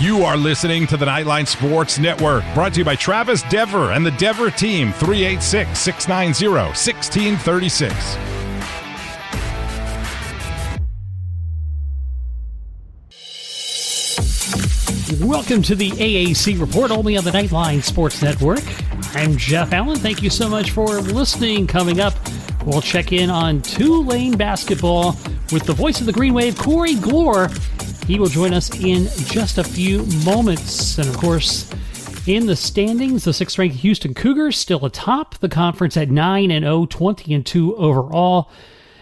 You are listening to the Nightline Sports Network, brought to you by Travis Dever and the Dever team, 386-690-1636. Welcome to the AAC Report, only on the Nightline Sports Network. I'm Jeff Allen. Thank you so much for listening. Coming up, we'll check in on Tulane basketball with the voice of the Green Wave, Corey Gloor. He will join us in just a few moments. And, of course, in the standings, the 6th-ranked Houston Cougars still atop the conference at 9-0, 20-2 overall.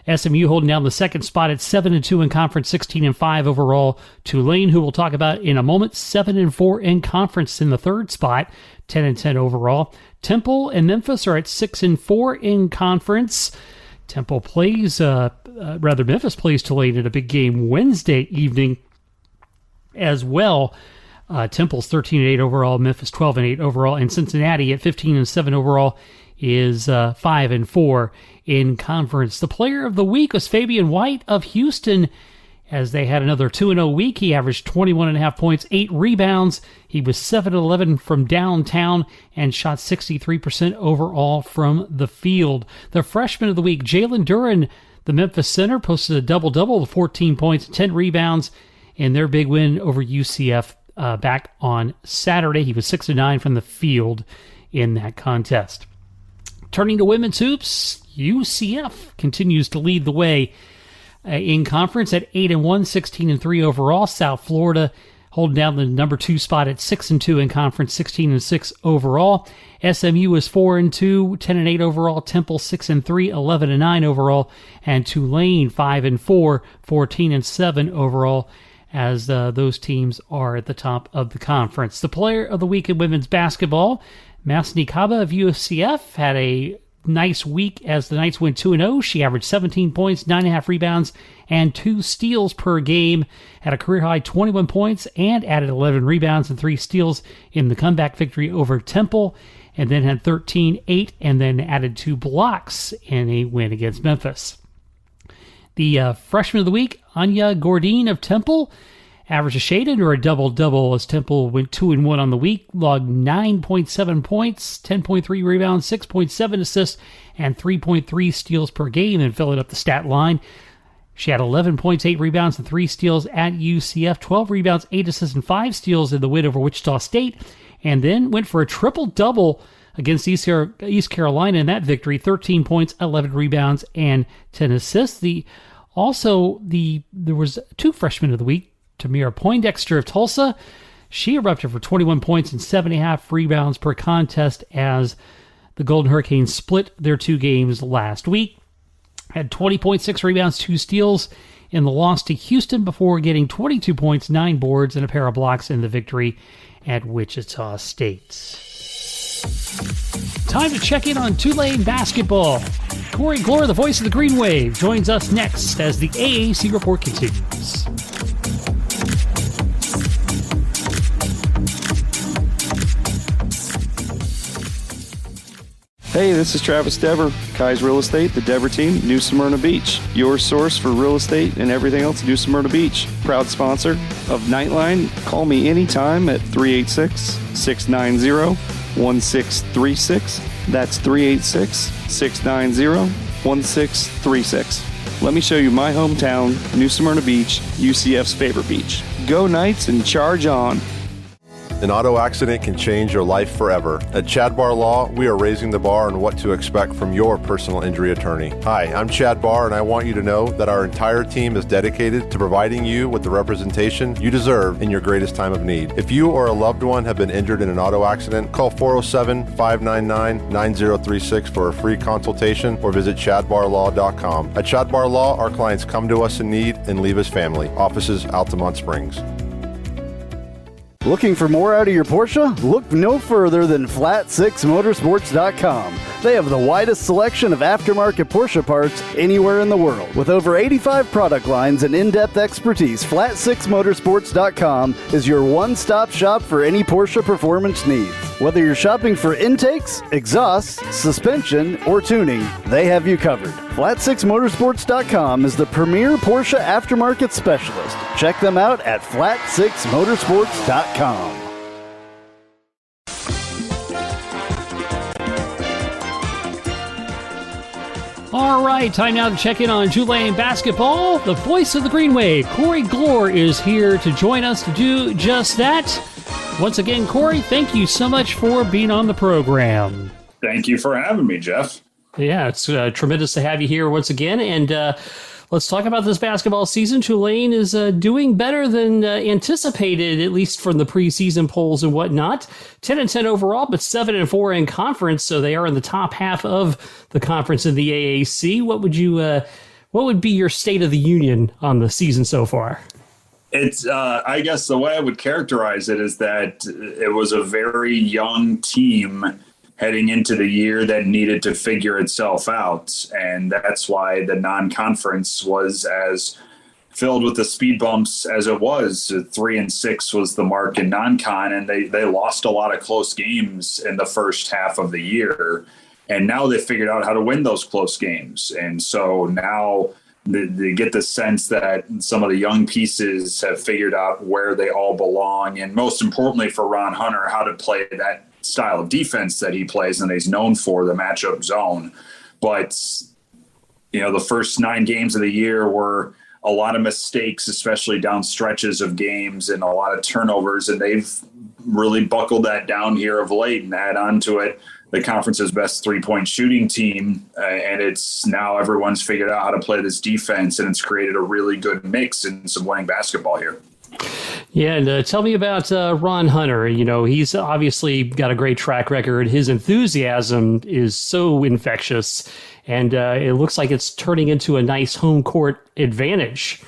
SMU holding down the second spot at 7-2 in conference, 16-5 overall. Tulane, who we'll talk about in a moment, 7-4 in conference in the third spot, 10-10 overall. Temple and Memphis are at 6-4 in conference. Memphis plays Tulane in a big game Wednesday evening as well. Temple's 13-8 overall, Memphis 12-8 overall, and Cincinnati at 15-7 overall is 5-4 in conference. The player of the week was Fabian White of Houston, as they had another 2-0 week. He averaged 21.5 points, 8 rebounds. He was 7-11 from downtown and shot 63% overall from the field. The freshman of the week, Jalen Duran, the Memphis center, posted a double-double with 14 points, 10 rebounds in their big win over UCF back on Saturday. He was 6-9 from the field in that contest. Turning to women's hoops, UCF continues to lead the way in conference at 8-1, 16-3 overall. South Florida holding down the number 2 spot at 6-2 in conference, 16-6 overall. SMU is 4-2, 10-8 overall. Temple 6-3, 11-9 overall, and Tulane 5-4, 14-7 overall, as those teams are at the top of the conference. The player of the week in women's basketball, Masni Kaba of UCF, had a nice week as the Knights went 2-0. She averaged 17 points, 9.5 rebounds, and 2 steals per game. Had a career-high 21 points and added 11 rebounds and 3 steals in the comeback victory over Temple, and then had 13-8 and then added 2 blocks in a win against Memphis. The freshman of the week, Anya Gordine of Temple, averaged a shade under a double-double as Temple went 2-1 on the week, logged 9.7 points, 10.3 rebounds, 6.7 assists, and 3.3 steals per game, and filling up the stat line. She had 11 points, 8 rebounds, and 3 steals at UCF, 12 rebounds, 8 assists, and 5 steals in the win over Wichita State, and then went for a triple-double against East Carolina in that victory, 13 points, 11 rebounds, and 10 assists. There was 2 freshmen of the week. Tamira Poindexter of Tulsa, she erupted for 21 points and 7.5 rebounds per contest as the Golden Hurricanes split their 2 games last week. Had 20.6 rebounds, 2 steals in the loss to Houston before getting 22 points, 9 boards, and a pair of blocks in the victory at Wichita State. Time to check in on Tulane basketball. Corey Gloor, the voice of the Green Wave, joins us next as the AAC Report continues. Hey, this is Travis Dever, Kai's Real Estate, the Dever team, New Smyrna Beach. Your source for real estate and everything else, New Smyrna Beach. Proud sponsor of Nightline. Call me anytime at 386-690-1636. That's 386-690-1636. Let me show you my hometown, New Smyrna Beach, UCF's favorite beach. Go Knights and charge on. An auto accident can change your life forever. At Chad Barr Law, we are raising the bar on what to expect from your personal injury attorney. Hi, I'm Chad Barr, and I want you to know that our entire team is dedicated to providing you with the representation you deserve in your greatest time of need. If you or a loved one have been injured in an auto accident, call 407-599-9036 for a free consultation or visit chadbarlaw.com. At Chad Barr Law, our clients come to us in need and leave as family. Offices, Altamont Springs. Looking for more out of your Porsche? Look no further than Flat6Motorsports.com. They have the widest selection of aftermarket Porsche parts anywhere in the world. With over 85 product lines and in-depth expertise, Flat6Motorsports.com is your one-stop shop for any Porsche performance needs. Whether you're shopping for intakes, exhausts, suspension, or tuning, they have you covered. Flat6Motorsports.com is the premier Porsche aftermarket specialist. Check them out at Flat6Motorsports.com. All right, time now to check in on Tulane basketball. The voice of the Green Wave, Corey Gloor, is here to join us to do just that. Once again, Corey, thank you so much for being on the program. Thank you for having me, Jeff. Yeah, it's tremendous to have you here once again. And let's talk about this basketball season. Tulane is doing better than anticipated, at least from the preseason polls and whatnot. 10-10 overall, but 7-4 in conference, so they are in the top half of the conference in the AAC. What would be your state of the union on the season so far? It's, I guess the way I would characterize it is that it was a very young team heading into the year that needed to figure itself out. And that's why the non-conference was as filled with the speed bumps as it was. 3-6 was the mark in non-con, and they lost a lot of close games in the first half of the year. And now they figured out how to win those close games. And so now they get the sense that some of the young pieces have figured out where they all belong. And most importantly for Ron Hunter, how to play that style of defense that he plays and he's known for, the matchup zone. But, the first 9 games of the year were a lot of mistakes, especially down stretches of games, and a lot of turnovers. And they've really buckled that down here of late, and add on to it the conference's best 3-point shooting team. And it's now everyone's figured out how to play this defense, and it's created a really good mix in some winning basketball here. Yeah, and tell me about Ron Hunter. He's obviously got a great track record. His enthusiasm is so infectious, and it looks like it's turning into a nice home court advantage.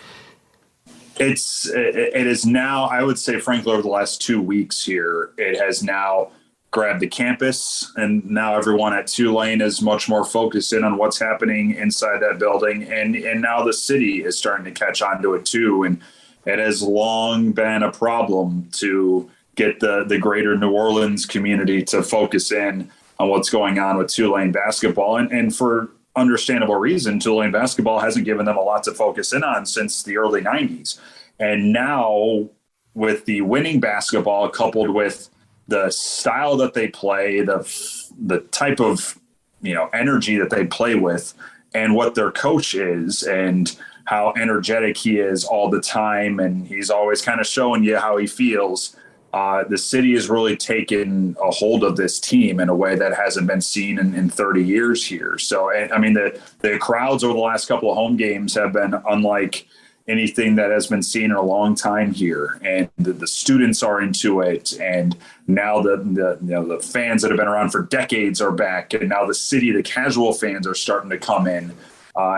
It is now, I would say, frankly, over the last 2 weeks here, it has now grabbed the campus, and now everyone at Tulane is much more focused in on what's happening inside that building, and now the city is starting to catch on to it too. And it has long been a problem to get the greater New Orleans community to focus in on what's going on with Tulane basketball. And for understandable reason, Tulane basketball hasn't given them a lot to focus in on since the early 90s. And now with the winning basketball coupled with the style that they play, the type of energy that they play with, and what their coach is, and how energetic he is all the time, and he's always kind of showing you how he feels. The city has really taken a hold of this team in a way that hasn't been seen in 30 years here. So, I mean, the crowds over the last couple of home games have been unlike anything that has been seen in a long time here, and the students are into it, and now the fans that have been around for decades are back, and now the city, the casual fans are starting to come in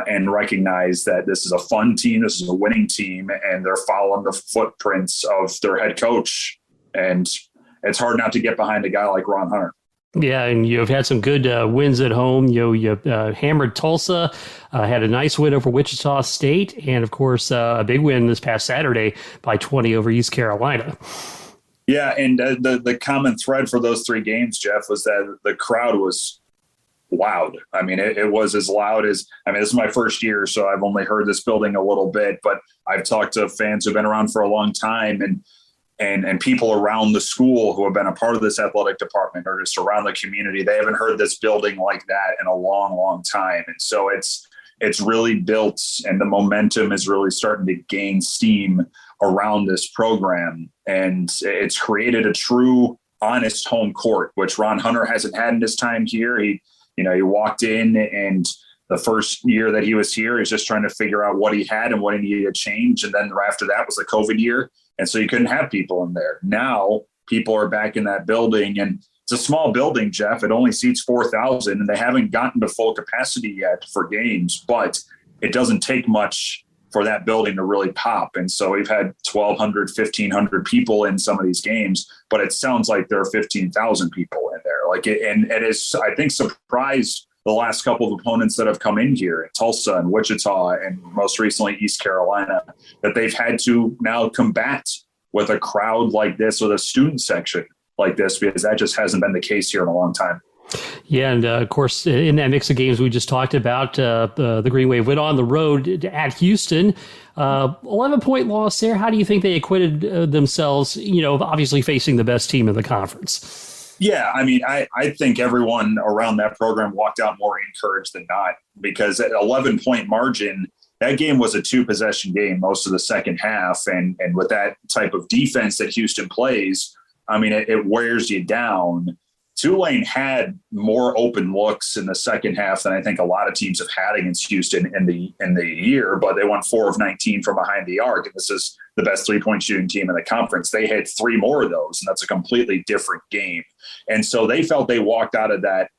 and recognize that this is a fun team, this is a winning team, and they're following the footprints of their head coach. And it's hard not to get behind a guy like Ron Hunter. Yeah, and you've had some good wins at home. You hammered Tulsa, had a nice win over Wichita State, and, of course, a big win this past Saturday by 20 over East Carolina. Yeah, and the common thread for those 3 games, Jeff, was that the crowd was loud. I mean, it was as loud as, this is my first year, so I've only heard this building a little bit, but I've talked to fans who've been around for a long time, and people around the school who have been a part of this athletic department or just around the community. They haven't heard this building like that in a long, long time. And so it's really built, and the momentum is really starting to gain steam around this program. And it's created a true, honest home court, which Ron Hunter hasn't had in his time here. He walked in, and the first year that he was here, he's just trying to figure out what he had and what he needed to change. And then after that was the COVID year. And so you couldn't have people in there. Now people are back in that building, and it's a small building, Jeff. It only seats 4,000, and they haven't gotten to full capacity yet for games, but it doesn't take much for that building to really pop. And so we've had 1,200, 1,500 people in some of these games, but it sounds like there are 15,000 people in there. And it is, I think, surprised the last couple of opponents that have come in here at Tulsa and Wichita, and most recently East Carolina, that they've had to now combat with a crowd like this, with a student section like this, because that just hasn't been the case here in a long time. Yeah, and of course, in that mix of games we just talked about, the Green Wave went on the road at Houston. 11-point loss there. How do you think they acquitted themselves, obviously facing the best team in the conference? Yeah, I mean, I think everyone around that program walked out more encouraged than not, because at 11-point margin, that game was a 2-possession game most of the second half. And with that type of defense that Houston plays, I mean, it wears you down. Tulane had more open looks in the second half than I think a lot of teams have had against Houston in the year, but they won 4 of 19 from behind the arc. And this is the best 3-point shooting team in the conference. They had 3 more of those, and that's a completely different game. And so they felt they walked out of that,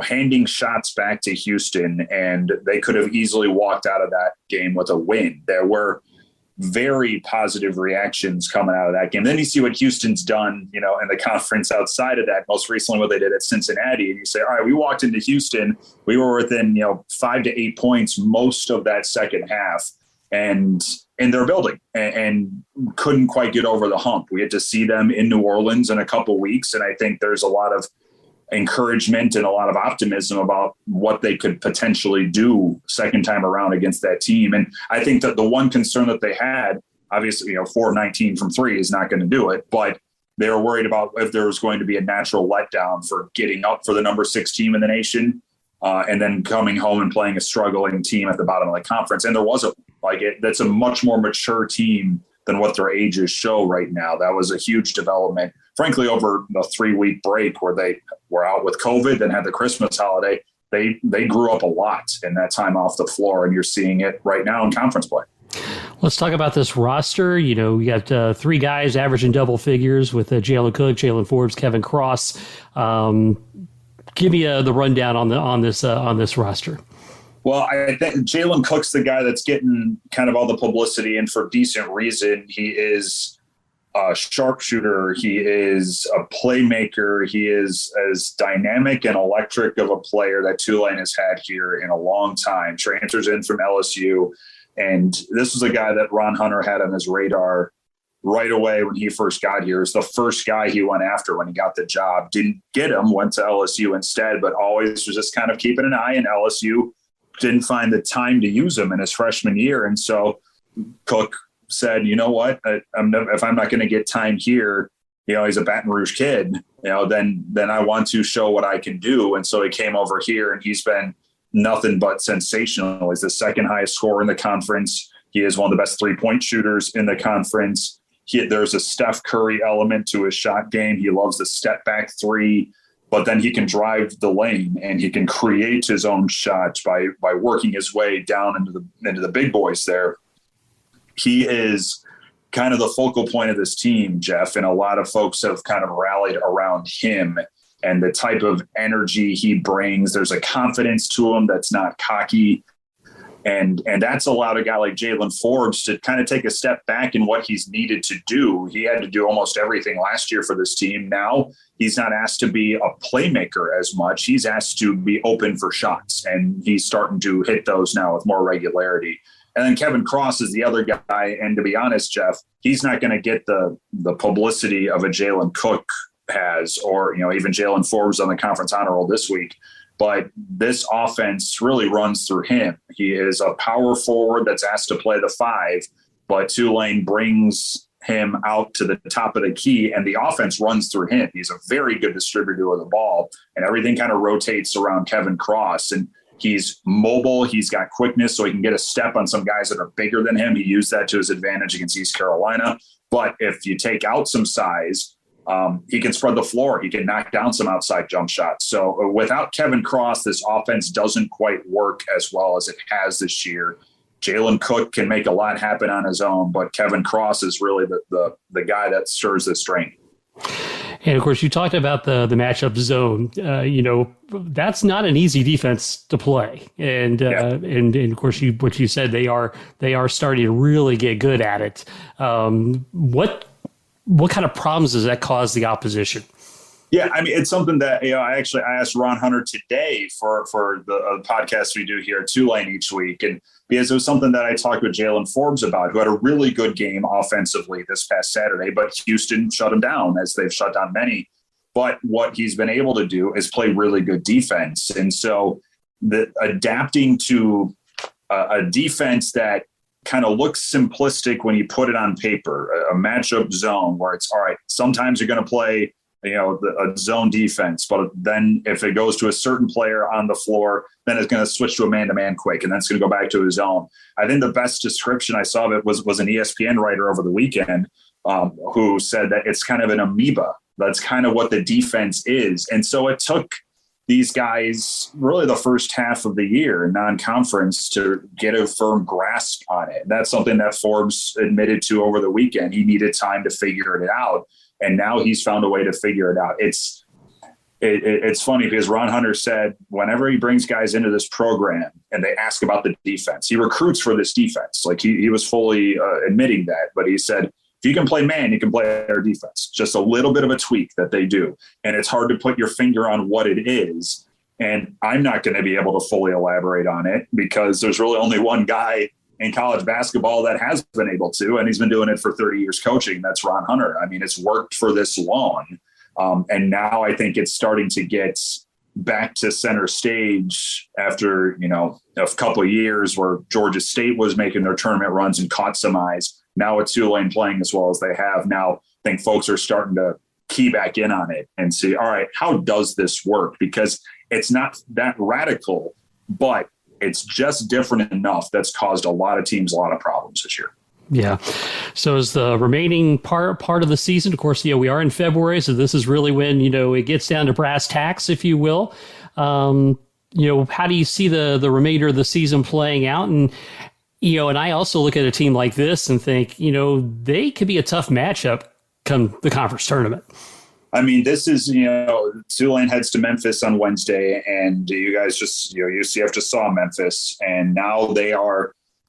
handing shots back to Houston, and they could have easily walked out of that game with a win. There were very positive reactions coming out of that game. Then you see what Houston's done, in the conference outside of that, most recently what they did at Cincinnati. And you say, all right, we walked into Houston, we were within, 5 to 8 points most of that second half, and in their building, and couldn't quite get over the hump. We had to see them in New Orleans in a couple weeks. And I think there's a lot of encouragement and a lot of optimism about what they could potentially do second time around against that team. And I think that the one concern that they had, obviously, 4 of 19 from 3 is not going to do it, but they were worried about if there was going to be a natural letdown for getting up for the number 6 team in the nation, and then coming home and playing a struggling team at the bottom of the conference. And there wasn't. That's a much more mature team than what their ages show right now. That was a huge development, frankly, over the 3-week break where they were out with COVID and had the Christmas holiday. They grew up a lot in that time off the floor, and you're seeing it right now in conference play. Let's talk about this roster. You got 3 guys averaging double figures with Jalen Cook, Jalen Forbes, Kevin Cross. Give me the rundown on this roster. Well, I think Jalen Cook's the guy that's getting kind of all the publicity, and for decent reason. He is a sharpshooter. He is a playmaker. He is as dynamic and electric of a player that Tulane has had here in a long time. Transfers in from LSU. And this was a guy that Ron Hunter had on his radar right away when he first got here. It was the first guy he went after when he got the job. Didn't get him, went to LSU instead, but always was just kind of keeping an eye, and LSU didn't find the time to use him in his freshman year. And so Cook said, you know what, if I'm not going to get time here, he's a Baton Rouge kid, then I want to show what I can do. And so he came over here, and he's been nothing but sensational. He's the second highest scorer in the conference. He is one of the best 3-point shooters in the conference. There's a Steph Curry element to his shot game. He loves the step back 3, but then he can drive the lane, and he can create his own shots by working his way down into the big boys there. He is kind of the focal point of this team, Jeff, and a lot of folks have kind of rallied around him and the type of energy he brings. There's a confidence to him that's not cocky. And that's allowed a guy like Jalen Forbes to kind of take a step back in what he's needed to do. He had to do almost everything last year for this team. Now he's not asked to be a playmaker as much. He's asked to be open for shots, and he's starting to hit those now with more regularity. And then Kevin Cross is the other guy. And to be honest, Jeff, he's not going to get the publicity of a Jalen Cook has, or, even Jalen Forbes on the conference honor roll this week. But this offense really runs through him. He is a power forward that's asked to play the 5, but Tulane brings him out to the top of the key, and the offense runs through him. He's a very good distributor of the ball, and everything kind of rotates around Kevin Cross. And he's mobile. He's got quickness, so he can get a step on some guys that are bigger than him. He used that to his advantage against East Carolina. But if you take out some size, he can spread the floor. He can knock down some outside jump shots. So without Kevin Cross, this offense doesn't quite work as well as it has this year. Jalen Cook can make a lot happen on his own, but Kevin Cross is really the guy that stirs the strength. And of course, you talked about the matchup zone. That's not an easy defense to play. And and of course, what you said, they are starting to really get good at it. What kind of problems does that cause the opposition? Yeah, I mean, it's something that, I asked Ron Hunter today for the podcast we do here at Tulane each week. And because it was something that I talked with Jalen Forbes about, who had a really good game offensively this past Saturday, but Houston shut him down, as they've shut down many. But what he's been able to do is play really good defense. And so adapting to a defense that kind of looks simplistic when you put it on paper, a matchup zone where it's, all right, sometimes you're going to play a zone defense, but then if it goes to a certain player on the floor, then it's going to switch to a man-to-man quick, and then it's going to go back to a zone. I think the best description I saw of it was an ESPN writer over the weekend who said that it's kind of an amoeba. That's kind of what the defense is. And so it took these guys really the first half of the year in non-conference to get a firm grasp on it. And that's something that Forbes admitted to over the weekend. He needed time to figure it out. And now he's found a way to figure it out. It's funny because Ron Hunter said whenever he brings guys into this program and they ask about the defense, he recruits for this defense. Like he was fully admitting that, but he said, if you can play man, you can play our defense. Just a little bit of a tweak that they do. And it's hard to put your finger on what it is. And I'm not going to be able to fully elaborate on it because there's really only one guy in college basketball that has been able to, and he's been doing it for 30 years coaching. That's Ron Hunter. I mean, it's worked for this long. And now I think it's starting to get back to center stage after, a couple of years where Georgia State was making their tournament runs and caught some eyes. Now with Tulane playing as well as they have now, I think folks are starting to key back in on it and see, all right, how does this work? Because it's not that radical, but it's just different enough that's caused a lot of teams a lot of problems this year. Yeah. So is the remaining part of the season, of course, we are in February, so this is really when, it gets down to brass tacks, if you will. How do you see the remainder of the season playing out? And, and I also look at a team like this and think, they could be a tough matchup come the conference tournament. I mean, this is, Tulane heads to Memphis on Wednesday, and you guys just, UCF just saw Memphis, and now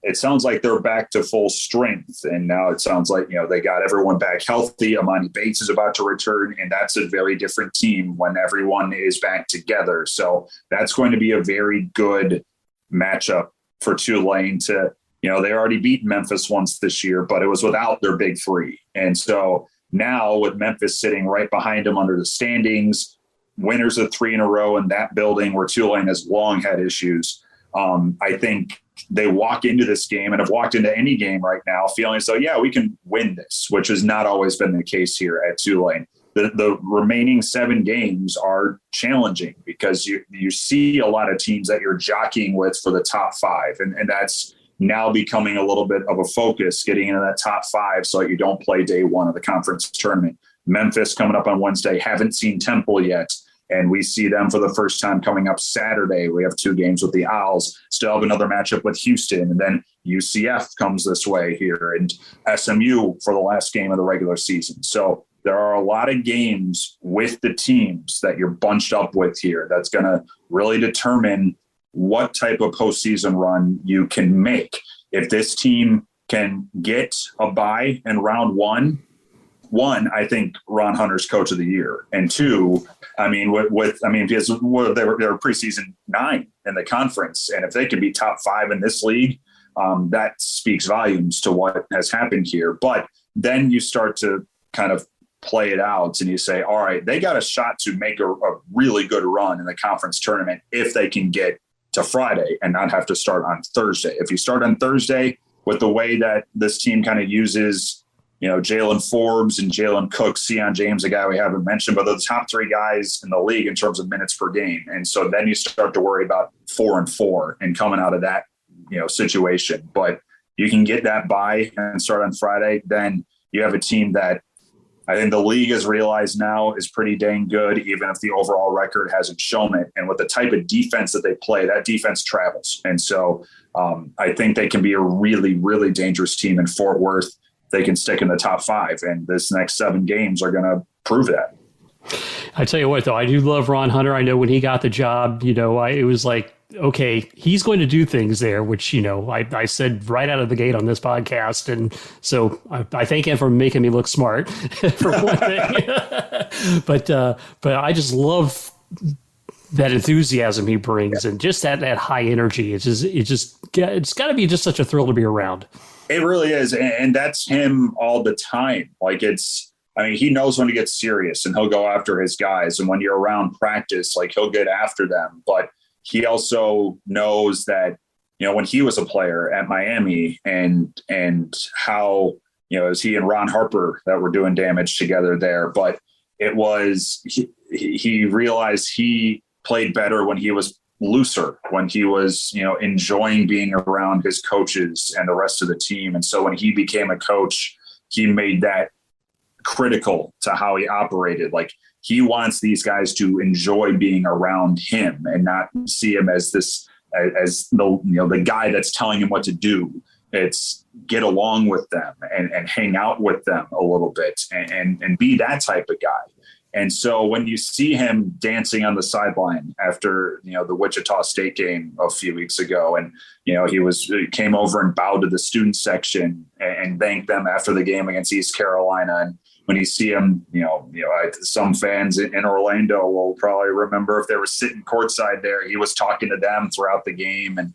it sounds like they're back to full strength. And now it sounds like, they got everyone back healthy. Amani Bates is about to return, and that's a very different team when everyone is back together. So that's going to be a very good matchup for Tulane to, they already beat Memphis once this year, but it was without their big three. And so now with Memphis sitting right behind them under the standings, winners of 3 in a row in that building where Tulane has long had issues. I think they walk into this game and have walked into any game right now feeling as though, yeah, we can win this, which has not always been the case here at Tulane. The remaining 7 games are challenging because you see a lot of teams that you're jockeying with for the top 5. And that's now becoming a little bit of a focus, getting into that top 5 so that you don't play day 1 of the conference tournament. Memphis coming up on Wednesday, haven't seen Temple yet. And we see them for the first time coming up Saturday. We have 2 games with the Owls, still have another matchup with Houston. And then UCF comes this way here and SMU for the last game of the regular season. So there are a lot of games with the teams that you're bunched up with here. That's going to really determine what type of postseason run you can make. If this team can get a bye in round one, I think Ron Hunter's coach of the year. And 2, because they were preseason 9 in the conference. And if they can be top 5 in this league, that speaks volumes to what has happened here. But then you start to kind of play it out and you say, all right, they got a shot to make a really good run in the conference tournament if they can get to Friday and not have to start on Thursday. If you start on Thursday with the way that this team kind of uses, Jalen Forbes and Jalen Cook, Sion James, a guy we haven't mentioned, but they're the top 3 guys in the league in terms of minutes per game. And so then you start to worry about 4-4 and coming out of that, situation. But you can get that bye and start on Friday, then you have a team that I think the league has realized now is pretty dang good, even if the overall record hasn't shown it. And with the type of defense that they play, that defense travels. And so I think they can be a really, really dangerous team in Fort Worth. They can stick in the top 5, and this next 7 games are going to prove that. I tell you what, though, I do love Ron Hunter. I know when he got the job, it was like okay, he's going to do things there, which, I said right out of the gate on this podcast. And so I thank him for making me look smart for one thing. But I just love that enthusiasm he brings and just that high energy. It's got to be just such a thrill to be around. It really is. And that's him all the time. Like he knows when to get serious and he'll go after his guys. And when you're around practice, like he'll get after them. But he also knows that, when he was a player at Miami and how, it was he and Ron Harper that were doing damage together there. But it was, he realized he played better when he was looser, when he was, enjoying being around his coaches and the rest of the team. And so when he became a coach, he made that critical to how he operated. Like he wants these guys to enjoy being around him and not see him as the guy that's telling him what to do. It's get along with them and hang out with them a little bit and be that type of guy. And so when you see him dancing on the sideline after, the Wichita State game a few weeks ago, and, he came over and bowed to the student section and thanked them after the game against East Carolina. And when you see him, some fans in Orlando will probably remember if they were sitting courtside there, he was talking to them throughout the game. And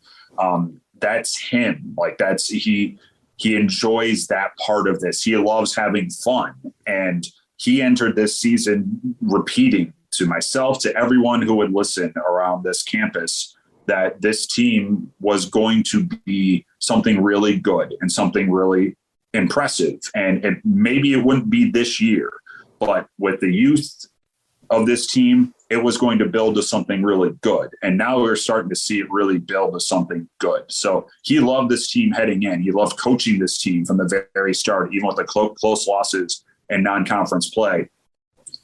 that's him. Like he enjoys that part of this. He loves having fun. And he entered this season repeating to myself, to everyone who would listen around this campus, that this team was going to be something really good and something really impressive. And maybe it wouldn't be this year, but with the youth of this team, it was going to build to something really good. And now we're starting to see it really build to something good. So he loved this team heading in. He loved coaching this team from the very start, even with the close losses and non-conference play,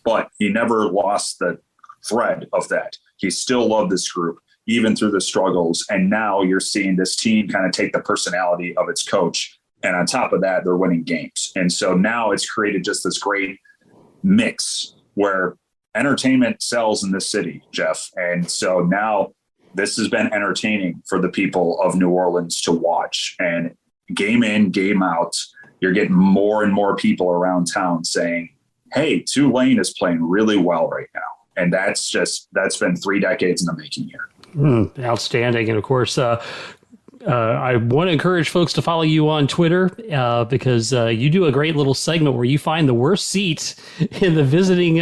but he never lost the thread of that. He still loved this group, even through the struggles. And now you're seeing this team kind of take the personality of its coach. And on top of that, they're winning games. And so now it's created just this great mix where entertainment sells in this city, Jeff. And so now this has been entertaining for the people of New Orleans to watch. And game in, game out, you're getting more and more people around town saying, hey, Tulane is playing really well right now. And that's been 3 decades in the making here. Outstanding. And of course, I want to encourage folks to follow you on Twitter because you do a great little segment where you find the worst seat in the visiting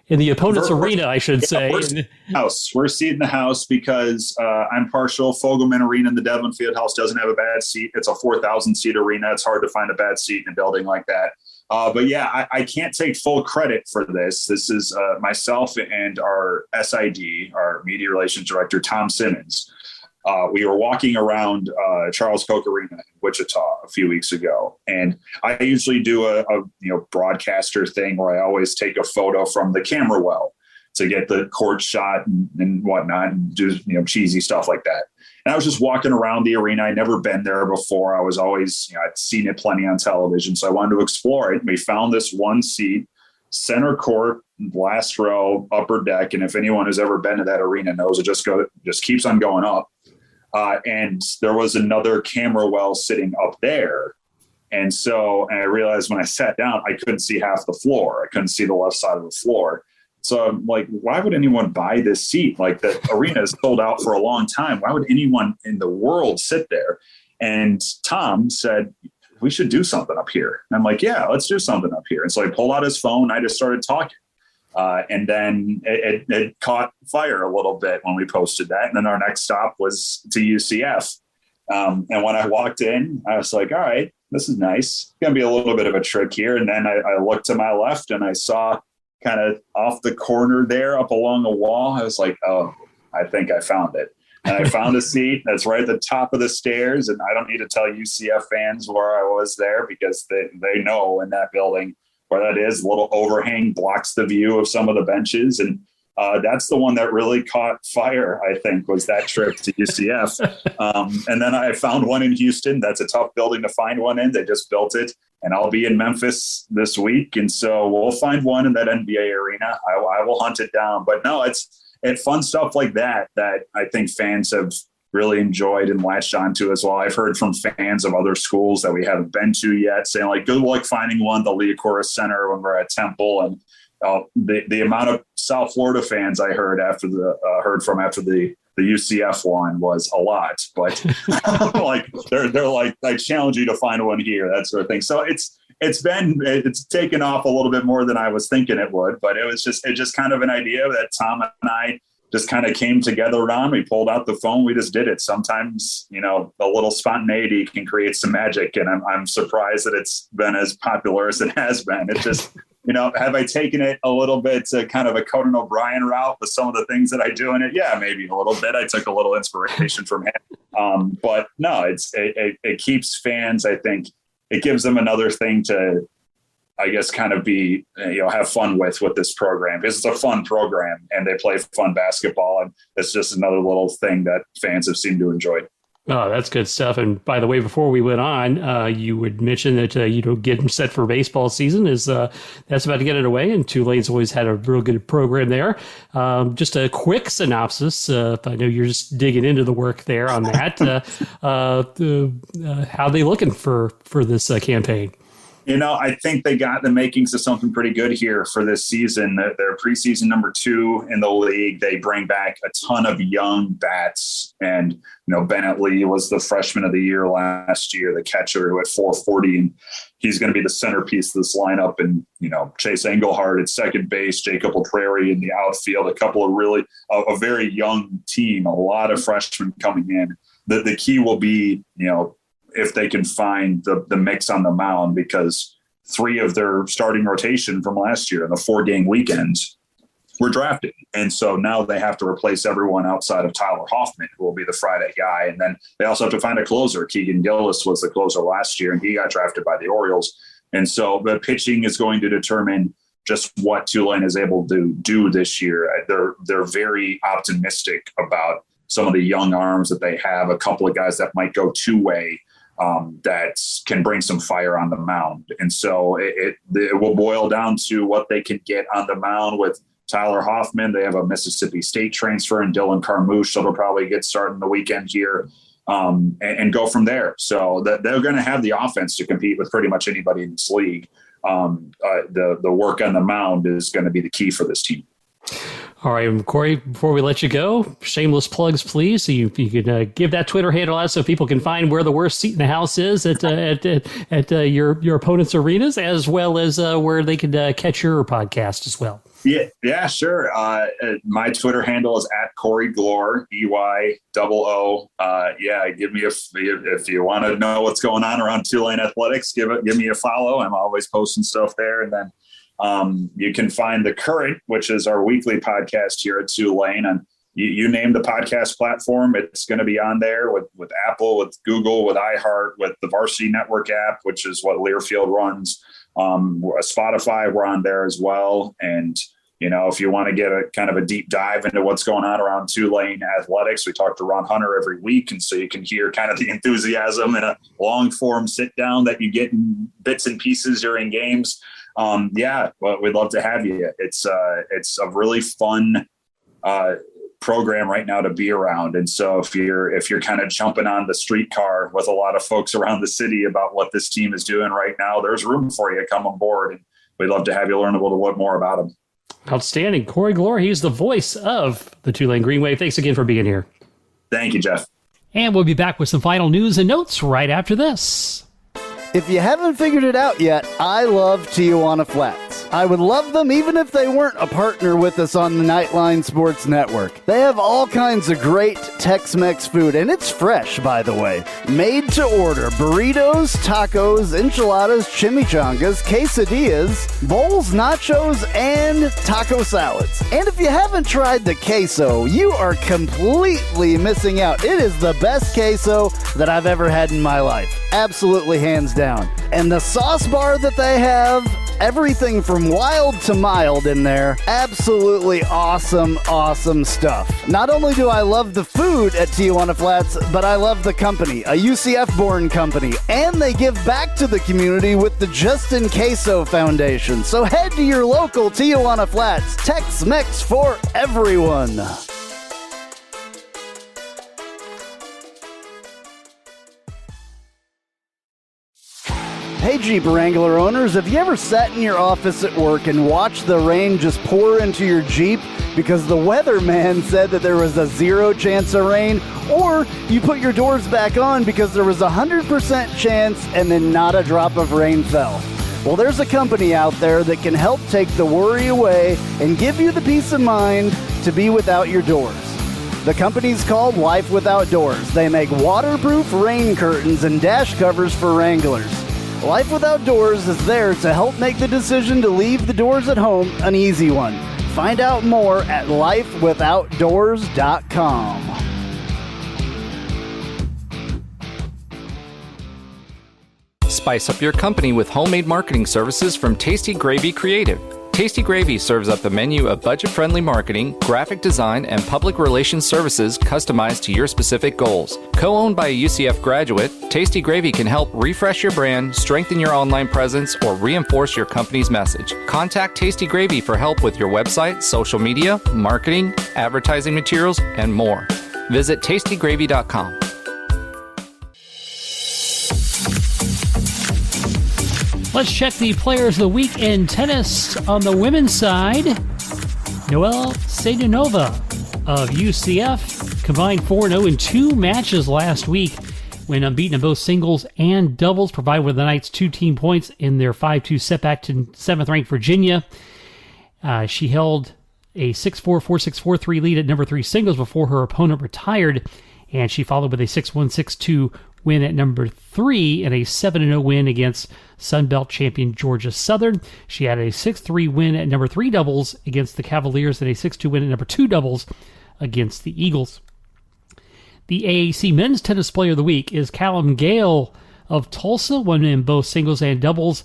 in the opponent's arena, I should say. We're seat in the house because I'm partial. Fogelman Arena in the Devlin Fieldhouse doesn't have a bad seat. It's a 4,000 seat arena. It's hard to find a bad seat in a building like that. But yeah, I can't take full credit for this. This is myself and our SID, our media relations director, Tom Simmons. We were walking around Charles Koch Arena in Wichita a few weeks ago, and I usually do a broadcaster thing where I always take a photo from the camera well to get the court shot and whatnot, and do cheesy stuff like that. And I was just walking around the arena. I'd never been there before. I was always I'd seen it plenty on television, so I wanted to explore it. We found this one seat, center court, last row, upper deck, and if anyone has ever been to that arena knows it just keeps on going up. And there was another camera well sitting up there. And I realized when I sat down, I couldn't see half the floor. I couldn't see the left side of the floor. So I'm like, why would anyone buy this seat? Like, the arena is sold out for a long time. Why would anyone in the world sit there? And Tom said, we should do something up here. And I'm like, yeah, let's do something up here. And so I pulled out his phone. I just started talking. And then it caught fire a little bit when we posted that. And then our next stop was to UCF. And when I walked in, I was like, all right, this is nice. It's going to be a little bit of a trick here. And then I looked to my left and I saw kind of off the corner there up along a wall. I was like, oh, I think I found it. And I found a seat that's right at the top of the stairs. And I don't need to tell UCF fans where I was there because they know in that building where that is. A little overhang blocks the view of some of the benches. And that's the one that really caught fire, I think, was that trip to UCF. And then I found one in Houston. That's a tough building to find one in. They just built it. And I'll be in Memphis this week. And so we'll find one in that NBA arena. I will hunt it down. But no, it's fun stuff like that I think fans have really enjoyed and latched onto as well. I've heard from fans of other schools that we haven't been to yet saying like, good luck finding one, the Leocora Center when we're at Temple. And the amount of South Florida fans I heard after the UCF one was a lot, but like they're like, I challenge you to find one here, that sort of thing. So it's taken off a little bit more than I was thinking it would, but it just kind of an idea that Tom and I just kind of came together around. We pulled out the phone. We just did it. Sometimes, a little spontaneity can create some magic, and I'm surprised that it's been as popular as it has been. It just, have I taken it a little bit to kind of a Conan O'Brien route with some of the things that I do in it? Yeah, maybe a little bit. I took a little inspiration from him. But no, it keeps fans, I think, it gives them another thing to, I guess, kind of be, have fun with this program, because it's a fun program and they play fun basketball. And it's just another little thing that fans have seemed to enjoy. Oh, that's good stuff. And by the way, before we went on, you would mention that, getting set for baseball season that's about to get underway. And Tulane's always had a real good program there. Just a quick synopsis. I know you're just digging into the work there on that. How are they looking for this campaign? I think they got the makings of something pretty good here for this season. They're preseason number 2 in the league. They bring back a ton of young bats. And, Bennett Lee was the freshman of the year last year, the catcher who had 440. And he's going to be the centerpiece of this lineup. And, Chase Engelhardt at second base, Jacob LaPrairie in the outfield, a couple of a very young team, a lot of freshmen coming in. The key will be, if they can find the mix on the mound, because 3 of their starting rotation from last year in the 4-game weekends were drafted. And so now they have to replace everyone outside of Tyler Hoffman, who will be the Friday guy. And then they also have to find a closer. Keegan Gillis was the closer last year, and he got drafted by the Orioles. And so the pitching is going to determine just what Tulane is able to do this year. They're very optimistic about some of the young arms that they have, a couple of guys that might go two-way, that can bring some fire on the mound. And so it will boil down to what they can get on the mound with Tyler Hoffman. They have a Mississippi State transfer and Dylan Carmouche that'll probably get started in the weekend here, and go from there. So that they're going to have the offense to compete with pretty much anybody in this league. The work on the mound is going to be the key for this team. All right, Corey, before we let you go, shameless plugs, please. So you could give that Twitter handle out so people can find where the worst seat in the house is at your opponent's arenas, as well as where they could catch your podcast as well. Yeah, sure. My Twitter handle is @Corey Gloor, EYOO. Give me if you want to know what's going on around Tulane athletics, give me a follow. I'm always posting stuff there, and then you can find The Current, which is our weekly podcast here at Tulane. And you name the podcast platform, it's going to be on there with Apple, with Google, with iHeart, with the Varsity Network app, which is what Learfield runs. Spotify, we're on there as well. And, if you want to get a kind of a deep dive into what's going on around Tulane athletics, we talk to Ron Hunter every week. And so you can hear kind of the enthusiasm in a long form sit down that you get in bits and pieces during games. Well, we'd love to have you. It's a really fun program right now to be around. And so if you're kind of jumping on the streetcar with a lot of folks around the city about what this team is doing right now, there's room for you to come on board. And we'd love to have you learn a little bit more about them. Outstanding. Corey Gloor, he's the voice of the Tulane Green Wave. Thanks again for being here. Thank you, Jeff. And we'll be back with some final news and notes right after this. If you haven't figured it out yet, I love Tijuana Flats. I would love them even if they weren't a partner with us on the Nightline Sports Network. They have all kinds of great Tex-Mex food, and it's fresh, by the way. Made to order burritos, tacos, enchiladas, chimichangas, quesadillas, bowls, nachos, and taco salads. And if you haven't tried the queso, you are completely missing out. It is the best queso that I've ever had in my life. Absolutely hands down. And the sauce bar that they have everything from wild to mild in there. Absolutely awesome, awesome stuff. Not only do I love the food at Tijuana Flats, but I love the company, a UCF-born company, and they give back to the community with the Justin Queso Foundation. So head to your local Tijuana Flats, Tex-Mex for everyone. Hey Jeep Wrangler owners, have you ever sat in your office at work and watched the rain just pour into your Jeep because the weatherman said that there was a 0 chance of rain? Or you put your doors back on because there was a 100% chance and then not a drop of rain fell? Well, there's a company out there that can help take the worry away and give you the peace of mind to be without your doors. The company's called Life Without Doors. They make waterproof rain curtains and dash covers for Wranglers. Life Without Doors is there to help make the decision to leave the doors at home an easy one. Find out more at lifewithoutdoors.com. Spice up your company with homemade marketing services from Tasty Gravy Creative. Tasty Gravy serves up the menu of budget-friendly marketing, graphic design, and public relations services customized to your specific goals. Co-owned by a UCF graduate, Tasty Gravy can help refresh your brand, strengthen your online presence, or reinforce your company's message. Contact Tasty Gravy for help with your website, social media, marketing, advertising materials, and more. Visit tastygravy.com. Let's check the players of the week in tennis. On the women's side, Noelle Sadanova of UCF combined 4-0 in 2 matches last week when unbeaten in both singles and doubles, provided with the Knights 2 team points in their 5-2 setback to 7th-ranked Virginia. She held a 6-4, 4-6, 4-3 lead at number 3 singles before her opponent retired, and she followed with a 6-1, 6-2 win at number 3 and a 7-0 win against Sunbelt champion Georgia Southern. She had a 6-3 win at number 3 doubles against the Cavaliers and a 6-2 win at number 2 doubles against the Eagles. The AAC Men's Tennis Player of the Week is Callum Gale of Tulsa, won in both singles and doubles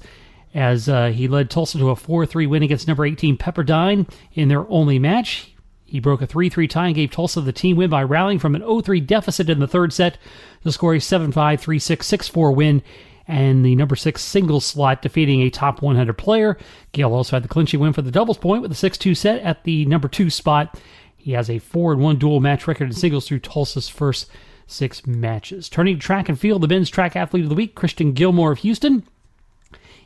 as he led Tulsa to a 4-3 win against number 18 Pepperdine in their only match. He broke a 3-3 tie and gave Tulsa the team win by rallying from an 0-3 deficit in the third set to score a 7-5, 3-6, 6-4 win and the number 6 singles slot, defeating a top 100 player. Gale also had the clinching win for the doubles point with a 6-2 set at the number 2 spot. He has a 4-1 dual match record in singles through Tulsa's first 6 matches. Turning to track and field, the men's track athlete of the week, Christian Gilmore of Houston.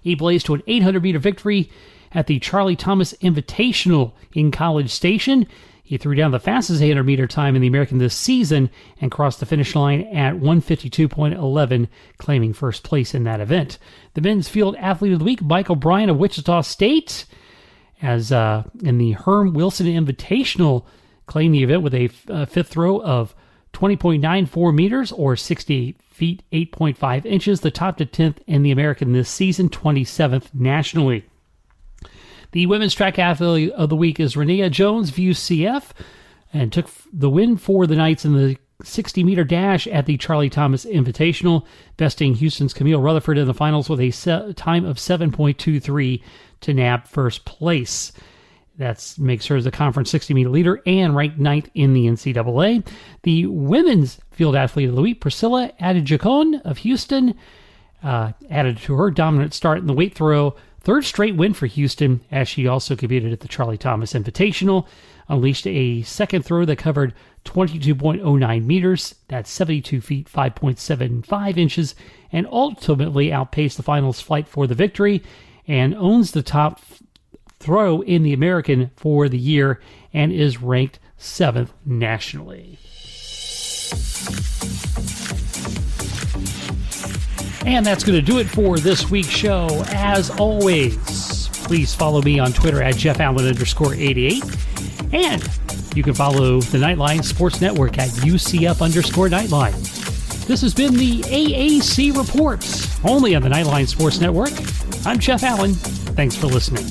He blazed to an 800-meter victory at the Charlie Thomas Invitational in College Station. He threw down the fastest 800-meter time in the American this season and crossed the finish line at 1:52.11, claiming first place in that event. The men's field athlete of the week, Michael Bryan of Wichita State, as in the Herm Wilson Invitational, claimed the event with a fifth throw of 20.94 meters or 68 feet, 8.5 inches, the top to 10th in the American this season, 27th nationally. The women's track athlete of the week is Renea Jones of UCF and took the win for the Knights in the 60-meter dash at the Charlie Thomas Invitational, besting Houston's Camille Rutherford in the finals with a time of 7.23 to nab first place. That makes her the conference 60-meter leader and ranked 9th in the NCAA. The women's field athlete of the week, Priscilla Adejacon of Houston, added to her dominant start in the weight throw. Third straight win for Houston, as she also competed at the Charlie Thomas Invitational. Unleashed a second throw that covered 22.09 meters, that's 72 feet, 5.75 inches, and ultimately outpaced the finals flight for the victory, and owns the top throw in the American for the year, and is ranked 7th nationally. And that's going to do it for this week's show. As always, please follow me on Twitter at JeffAllen_88. And you can follow the Nightline Sports Network at UCF_Nightline. This has been the AAC Reports, only on the Nightline Sports Network. I'm Jeff Allen. Thanks for listening.